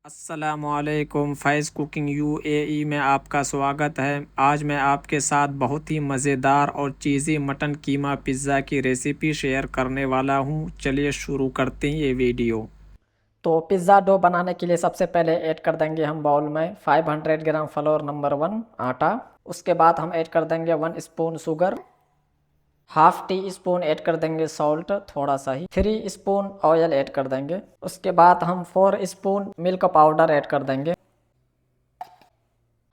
अस्सलामुअलैकुम Faiz cooking UAE में आपका स्वागत है। आज मैं आपके साथ बहुत ही मज़ेदार और चीज़ी मटन कीमा पिज़्ज़ा की रेसिपी शेयर करने वाला हूं। चलिए शुरू करते हैं ये वीडियो। तो पिज़्ज़ा डो बनाने के लिए सबसे पहले ऐड कर देंगे हम बाउल में 500 ग्राम फ्लोर नंबर 1 आटा। उसके बाद हम ऐड कर देंगे 1 spoon sugar, half tea spoon add कर देंगे सॉल्ट थोड़ा सा ही, 3 स्पून ऑयल ऐड कर देंगे। उसके बाद हम 4 स्पून मिल्क पाउडर ऐड कर देंगे,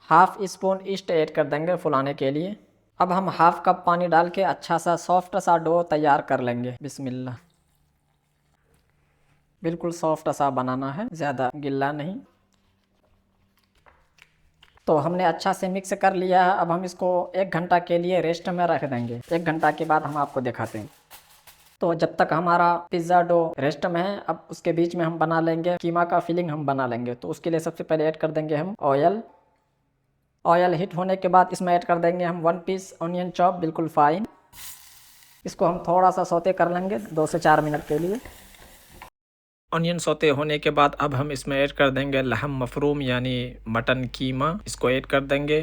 हाफ स्पून ईस्ट ऐड कर देंगे फुलाने के लिए। अब हम हाफ कप पानी डाल के अच्छा सा सॉफ्ट सा डो तैयार कर लेंगे। बिस्मिल्लाह। बिल्कुल सॉफ्ट सा बनाना है, ज़्यादा गिल्ला नहीं। तो हमने अच्छा से मिक्स कर लिया है। अब हम इसको 1 घंटा के लिए रेस्ट में रख देंगे। 1 घंटा के बाद हम आपको दिखाते हैं। तो जब तक हमारा पिज़्ज़ा डो रेस्ट में है, अब उसके बीच में हम बना लेंगे कीमा का फिलिंग हम बना लेंगे। तो उसके लिए सबसे पहले ऐड कर देंगे हम ऑयल। ऑयल हीट होने के बाद इसमें ऐड कर देंगे हम 1 पीस ऑनियन चॉप, बिल्कुल फाइन। इसको हम थोड़ा सा सौते कर लेंगे 2 से 4 मिनट के लिए। ऑनियन सौते होने के बाद अब हम इसमें ऐड कर देंगे लहम मफरूम यानी मटन कीमा, इसको ऐड कर देंगे।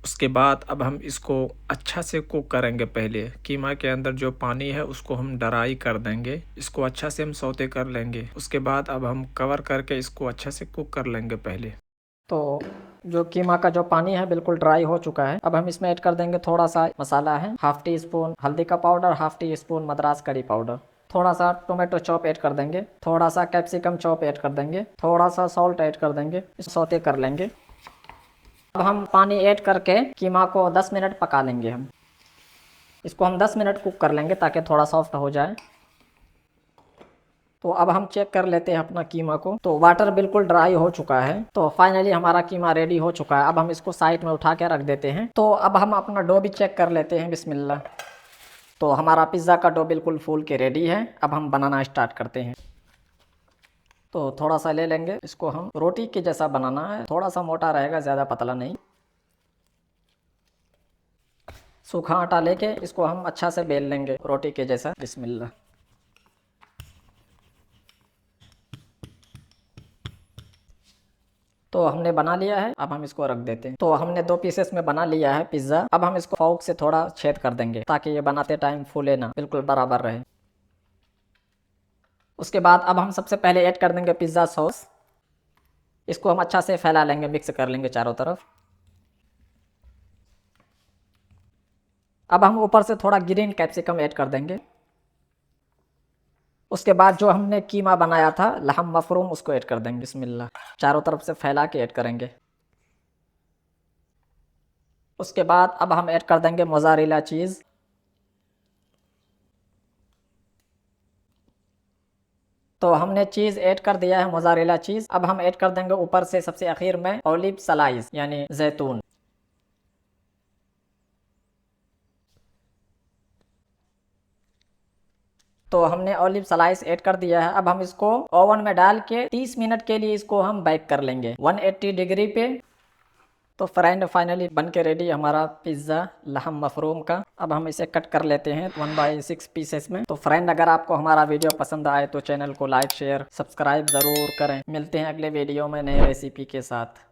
उसके बाद अब हम इसको अच्छा से कुक करेंगे। पहले कीमा के अंदर जो पानी है उसको हम ड्राई कर देंगे। इसको अच्छा से हम सौते कर लेंगे। उसके बाद अब हम कवर करके इसको अच्छा से कुक कर लेंगे पहले। तो जो कीमा का जो पानी है बिल्कुल ड्राई हो चुका है। अब हम इसमें ऐड कर देंगे थोड़ा सा मसाला है, हाफ टी स्पून हल्दी का powder, half tea spoon Madras curry powder, थोड़ा सा टोमेटो चॉप ऐड कर देंगे, थोड़ा सा कैप्सिकम चॉप ऐड कर देंगे, थोड़ा सा सॉल्ट ऐड कर देंगे। इस सौते कर लेंगे। अब हम पानी ऐड करके कीमा को 10 मिनट पका लेंगे। हम इसको 10 मिनट कुक कर लेंगे ताकि थोड़ा सॉफ्ट हो जाए। तो अब हम चेक कर लेते हैं अपना कीमा को। तो वाटर बिल्कुल ड्राई हो चुका है। तो फाइनली हमारा कीमा रेडी हो चुका है। अब हम इसको साइड में उठा के रख देते हैं। तो अब हम अपना डो भी चेक कर लेते हैं। बिस्मिल्लाह। तो हमारा पिज़्ज़ा का डो बिल्कुल फूल के रेडी है। अब हम बनाना स्टार्ट करते हैं। तो थोड़ा सा ले लेंगे, इसको हम रोटी के जैसा बनाना है। थोड़ा सा मोटा रहेगा, ज़्यादा पतला नहीं। सूखा आटा लेके इसको हम अच्छा से बेल लेंगे रोटी के जैसा। बिस्मिल्लाह। तो हमने बना लिया है। अब हम इसको रख देते हैं। तो हमने 2 पीसेस में बना लिया है पिज़्ज़ा। अब हम इसको फोर्क से थोड़ा छेद कर देंगे ताकि ये बनाते टाइम फूले ना, बिल्कुल बराबर रहे। उसके बाद अब हम सबसे पहले ऐड कर देंगे पिज़्ज़ा सॉस। इसको हम अच्छा से फैला लेंगे, मिक्स कर लेंगे चारों तरफ। अब हम ऊपर से थोड़ा ग्रीन कैप्सिकम ऐड कर देंगे। उसके बाद जो हमने कीमा बनाया था लहम मफरूम, उसको ऐड कर देंगे। बिस्मिल्लाह। चारों तरफ से फैला के ऐड करेंगे। उसके बाद अब हम ऐड कर देंगे मोज़ारेला चीज़। तो हमने चीज़ ऐड कर दिया है, मोज़ारेला चीज़। अब हम ऐड कर देंगे ऊपर से सबसे आखिर में ऑलिव स्लाइस यानी जैतून। तो हमने ऑलिव स्लाइस ऐड कर दिया है। अब हम इसको ओवन में डाल के 30 मिनट के लिए इसको हम बेक कर लेंगे 180 डिग्री पे। तो फ्रेंड फाइनली बन के रेडी हमारा पिज़्ज़ा लहम मफरूम का। अब हम इसे कट कर लेते हैं 1/6 पीसेस में। तो फ्रेंड अगर आपको हमारा वीडियो पसंद आए तो चैनल को लाइक शेयर सब्सक्राइब ज़रूर करें। मिलते हैं अगले वीडियो में नए रेसिपी के साथ।